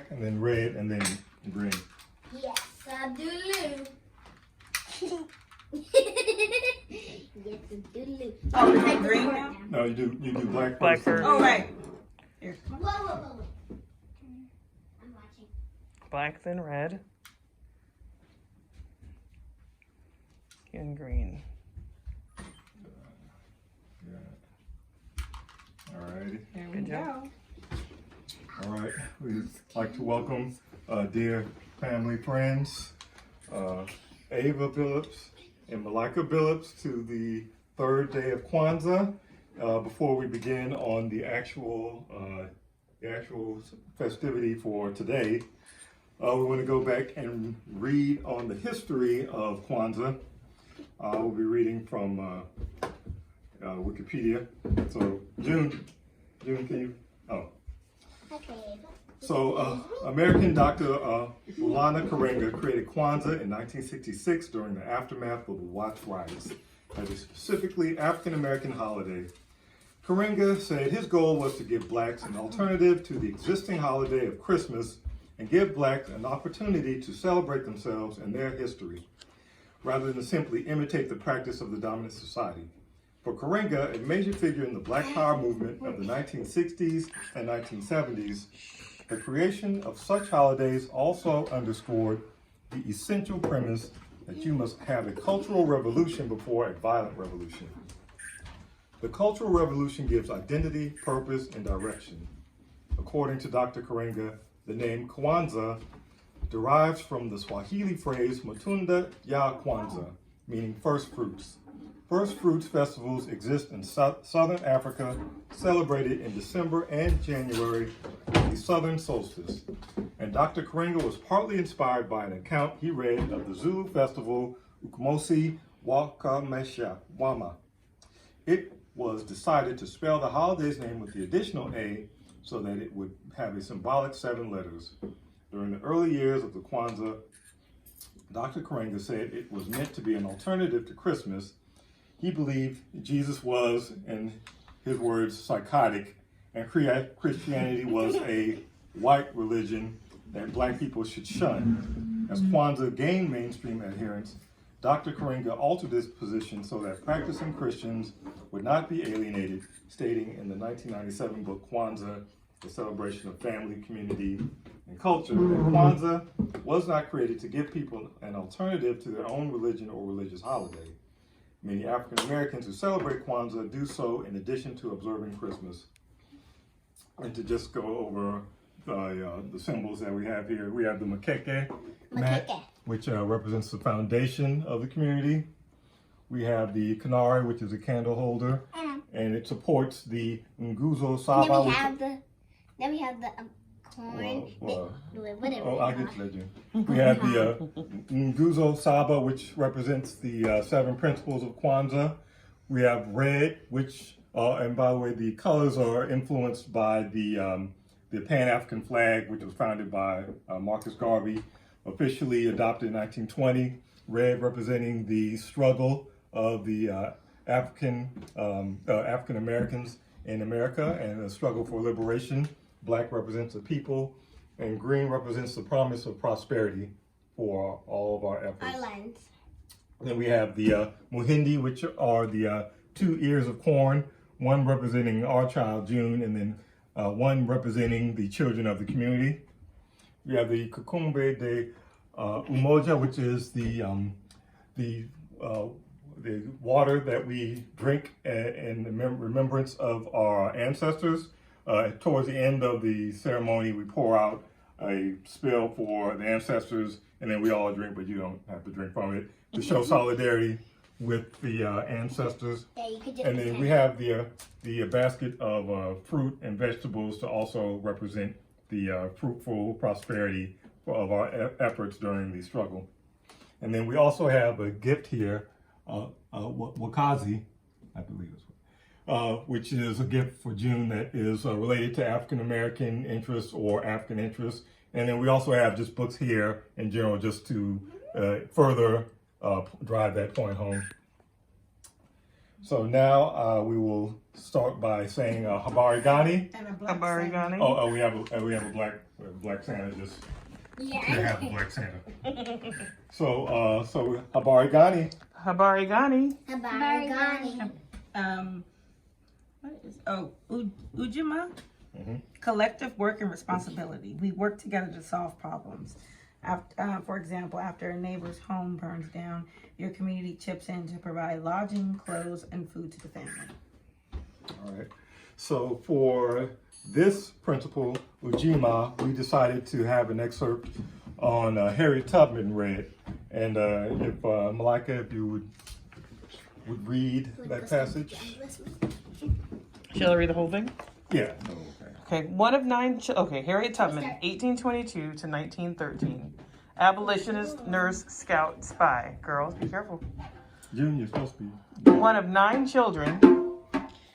and then red, and then green. Yes, I do. Yes, I do. Oh, is it green now? No, you do black Black first. first. Oh, right. Whoa, whoa, whoa. I'm watching. Black, then red. And green. All righty. There we Good go. job. All right. We'd like to welcome dear family friends, Ava Billups and Malika Billups to the third day of Kwanzaa. Before we begin on the actual festivity for today, we want to go back and read on the history of Kwanzaa. We'll be reading from Wikipedia. So June, can you? Oh. Okay. So, American Dr. Ulana Karenga created Kwanzaa in 1966 during the aftermath of the Watts riots as a specifically African-American holiday. Karenga said his goal was to give blacks an alternative to the existing holiday of Christmas and give blacks an opportunity to celebrate themselves and their history, rather than simply imitate the practice of the dominant society. For Karenga, a major figure in the Black Power movement of the 1960s and 1970s, the creation of such holidays also underscored the essential premise that you must have a cultural revolution before a violent revolution. The Cultural Revolution gives identity, purpose, and direction. According to Dr. Karenga, the name Kwanzaa derives from the Swahili phrase Matunda ya Kwanzaa, meaning first fruits. First fruits festivals exist in southern Africa, celebrated in December and January, the southern solstice. And Dr. Karenga was partly inspired by an account he read of the Zulu festival Ukmosi Wakamesha Wama. It was decided to spell the holiday's name with the additional A so that it would have a symbolic 7 letters. During the early years of the Kwanzaa, Dr. Karenga said it was meant to be an alternative to Christmas. He believed Jesus was, in his words, psychotic, and Christianity was a white religion that black people should shun. As Kwanzaa gained mainstream adherents, Dr. Karenga altered this position so that practicing Christians would not be alienated, stating in the 1997 book Kwanzaa, The Celebration of Family, Community, and Culture, that Kwanzaa was not created to give people an alternative to their own religion or religious holiday. Many African Americans who celebrate Kwanzaa do so in addition to observing Christmas. And to just go over the symbols that we have here, we have the makeke mat, which represents the foundation of the community. We have the kanari, which is a candle holder, and it supports the nguzo saba. Then we have the corn. Whatever. Oh, I'll get to that, Jim. We have the nguzo saba, which represents the 7 principles of Kwanzaa. We have red, which, and by the way, the colors are influenced by the Pan-African flag, which was founded by Marcus Garvey, officially adopted in 1920. Red representing the struggle of the African Americans in America and the struggle for liberation. Black represents the people, and green represents the promise of prosperity for all of our efforts. Our lands. Then we have the muhindi, which are the 2 ears of corn, one representing our child, June, and then one representing the children of the community. We have the kukumbe de umoja, which is the water that we drink in remembrance of our ancestors. Towards the end of the ceremony, we pour out a spill for the ancestors, and then we all drink, but you don't have to drink from it, to show solidarity with the ancestors. And then we have the basket of fruit and vegetables to also represent the fruitful prosperity of our efforts during the struggle. And then we also have a gift here, wakazi, I believe it's which is a gift for June that is related to African American interests or African interests. And then we also have just books here in general just to further drive that point home. So now we will start by saying Habari Gani. And a black Habari saying. Gani. Oh, we have a black Black Santa just Yeah. can't have a Black Santa. So Habari Gani. Habari Gani. Habari. What is Ujima? Collective work and responsibility. We work together to solve problems. For example, after a neighbor's home burns down, your community chips in to provide lodging, clothes, and food to the family. All right. So for this principle, Ujima, we decided to have an excerpt on Harriet Tubman read. And if Malika, if you would read that passage. Shall I read the whole thing? Yeah. Okay, one of nine. Harriet Tubman, 1822 to 1913. Abolitionist, nurse, scout, spy. Girls, be careful. June, you're supposed to be. One of 9 children,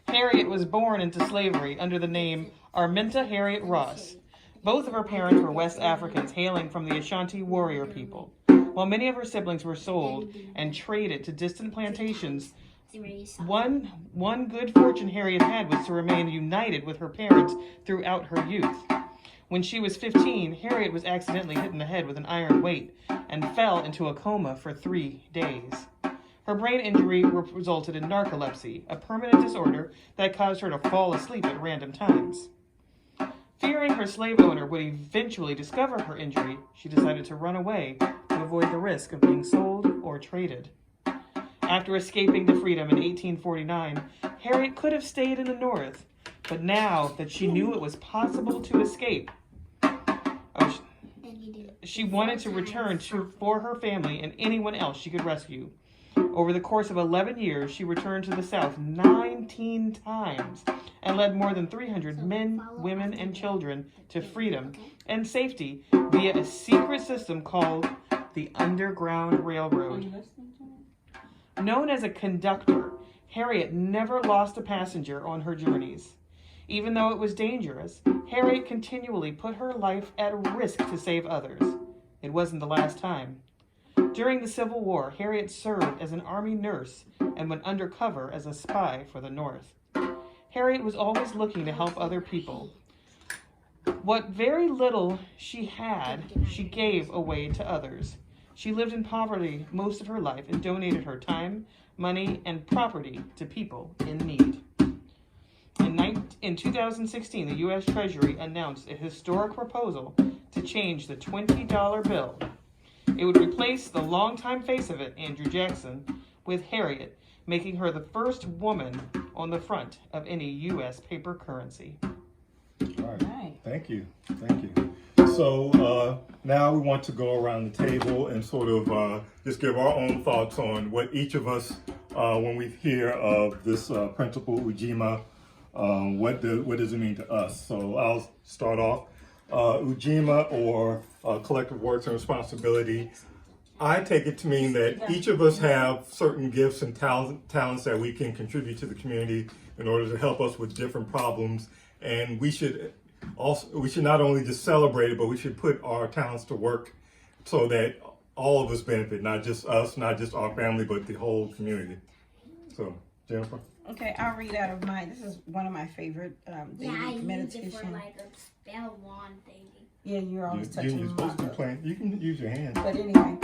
Harriet was born into slavery under the name Arminta Harriet Ross. Both of her parents were West Africans hailing from the Ashanti warrior people. While many of her siblings were sold and traded to distant plantations, one good fortune Harriet had was to remain united with her parents throughout her youth. When she was 15, Harriet was accidentally hit in the head with an iron weight and fell into a coma for 3 days. Her brain injury resulted in narcolepsy, a permanent disorder that caused her to fall asleep at random times. Fearing her slave owner would eventually discover her injury, she decided to run away to avoid the risk of being sold or traded. After escaping to freedom in 1849, Harriet could have stayed in the North, but now that she knew it was possible to escape, she wanted to return for her family and anyone else she could rescue. Over the course of 11 years, she returned to the South 19 times and led more than 300 men, women, and children to freedom and safety via a secret system called the Underground Railroad. Known as a conductor, Harriet never lost a passenger on her journeys. Even though it was dangerous, Harriet continually put her life at risk to save others. It wasn't the last time. During the Civil War, Harriet served as an army nurse and went undercover as a spy for the North. Harriet was always looking to help other people. What very little she had, she gave away to others. She lived in poverty most of her life and donated her time, money, and property to people in need. In 2016, the U.S. Treasury announced a historic proposal to change the $20 bill. It would replace the longtime face of it, Andrew Jackson, with Harriet, making her the first woman on the front of any U.S. paper currency. All right. Thank you. So now we want to go around the table and sort of just give our own thoughts on what each of us, when we hear of this principle, Ujima, what does it mean to us? So I'll start off. Ujima, or collective works and responsibility, I take it to mean that each of us have certain gifts and talents that we can contribute to the community in order to help us with different problems. And we should not only just celebrate it, but we should put our talents to work so that all of us benefit, not just us, not just our family, but the whole community. So, Jennifer? Okay, I'll read out of mine. This is one of my favorite daily meditation. Use it for like a spell wand thingy. Yeah, you're always touching You're supposed to be playing. You can use your hands. But anyway,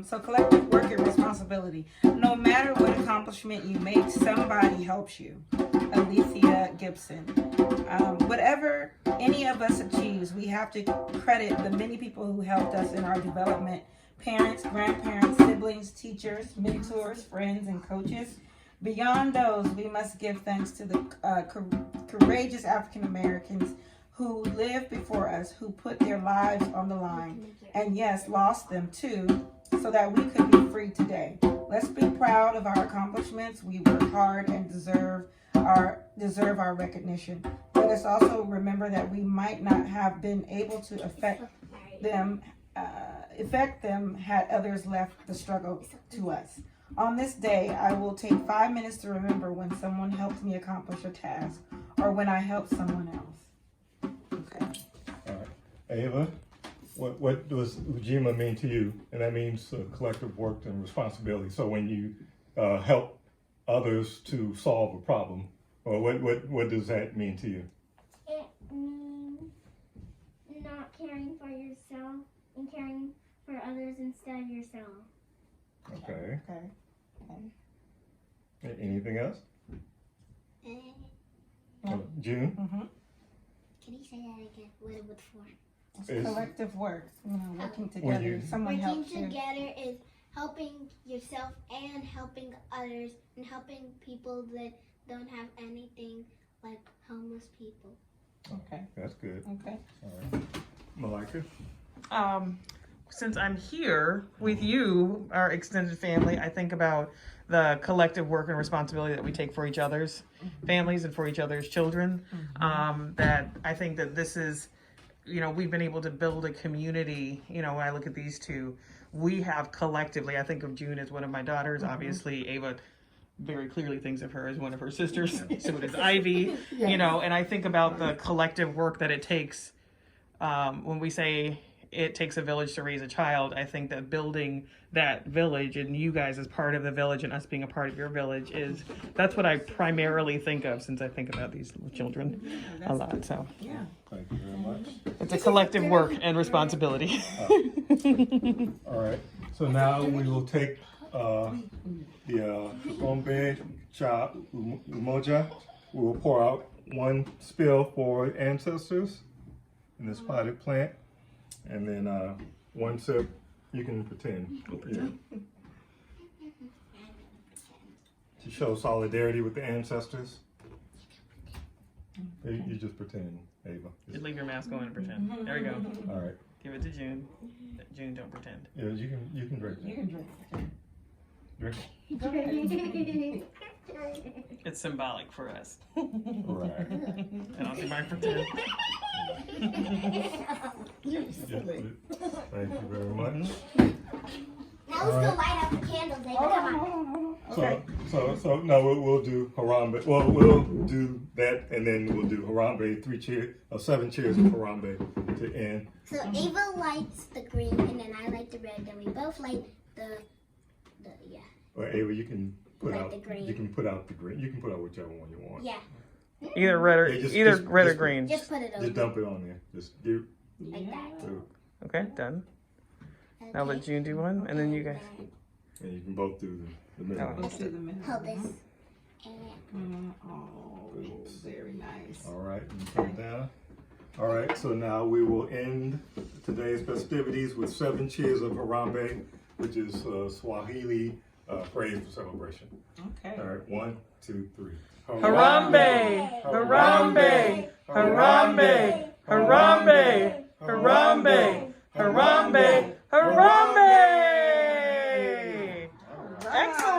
so collective work and responsibility. No matter what accomplishment you make, somebody helps you. Alicia Gibson. Whatever any of us achieves, we have to credit the many people who helped us in our development. Parents, grandparents, siblings, teachers, mentors, friends, and coaches. Beyond those, we must give thanks to the courageous African Americans who lived before us, who put their lives on the line, and yes, lost them too, so that we could be free today. Let's be proud of our accomplishments. We work hard and deserve our recognition. Let us also remember that we might not have been able to affect them had others left the struggle to us. On this day, I will take 5 minutes to remember when someone helped me accomplish a task or when I helped someone else. Okay. All right. Ava, what does Ujima mean to you? And that means collective work and responsibility. So when you help others to solve a problem, or what does that mean to you? It means not and caring for others instead of yourself. Okay. Okay. Anything else? No. June? Mm-hmm. Can you say that again? What it was for? It's collective work. You know, working When together. you- Someone Working helps you. together is helping yourself and helping others and helping people that don't have anything, like homeless people. Okay. That's good. Okay. All right. Malika? Since I'm here with you, our extended family, I think about the collective work and responsibility that we take for each other's families and for each other's children. That I think that this is, you know, we've been able to build a community. You know, when I look at these two, we have collectively, I think of June as one of my daughters. Obviously, Ava very clearly thinks of her as one of her sisters. So does Ivy, you know, and I think about the collective work that it takes when we say it takes a village to raise a child. I think that building that village and you guys as part of the village and us being a part of your village that's what I primarily think of, since I think about these little children a lot. So Yeah. Thank you very much. it's a collective work and responsibility. All right. So now we will take the Ombe Cha Umoja. We will pour out one spill for ancestors in this potted plant. And then one sip, you can pretend. To show solidarity with the ancestors. You just pretend, Ava. Just leave your mask on and pretend. There we go. All right. Give it to June. June, don't pretend. Yeah, you can drink You it. can drink. Drink Go ahead. It's symbolic for us. it. Right. And I'll do my pretend. Thank you very much. Now let's go light up the candles, David. Come on. Okay. So no, we'll do Harambe. Well, we'll do that, and then we'll do Harambe. 7 cheers of Harambe to end. So Ava lights the green, and then I light the red. Then we both light the yeah. Or Ava, you can put Like out the green. You can put out the green. You can put out whichever one you want. Yeah. Either red or Yeah, just- either just- red or just- green. Just put it over. Just dump it on there. Just do. Like that. Okay, done. Now let June do one, and then you guys. And you can both do the middle. Oh. Let's do the middle. Hold this. Oh, very nice. All right, you put it down. All right, so now we will end today's festivities with 7 cheers of Harambe, which is Swahili phrase for celebration. Okay. All right, 1, 2, 3. Harambe! Harambe! Harambe! Harambe! Harambe! Harambe! Harambe! Excellent!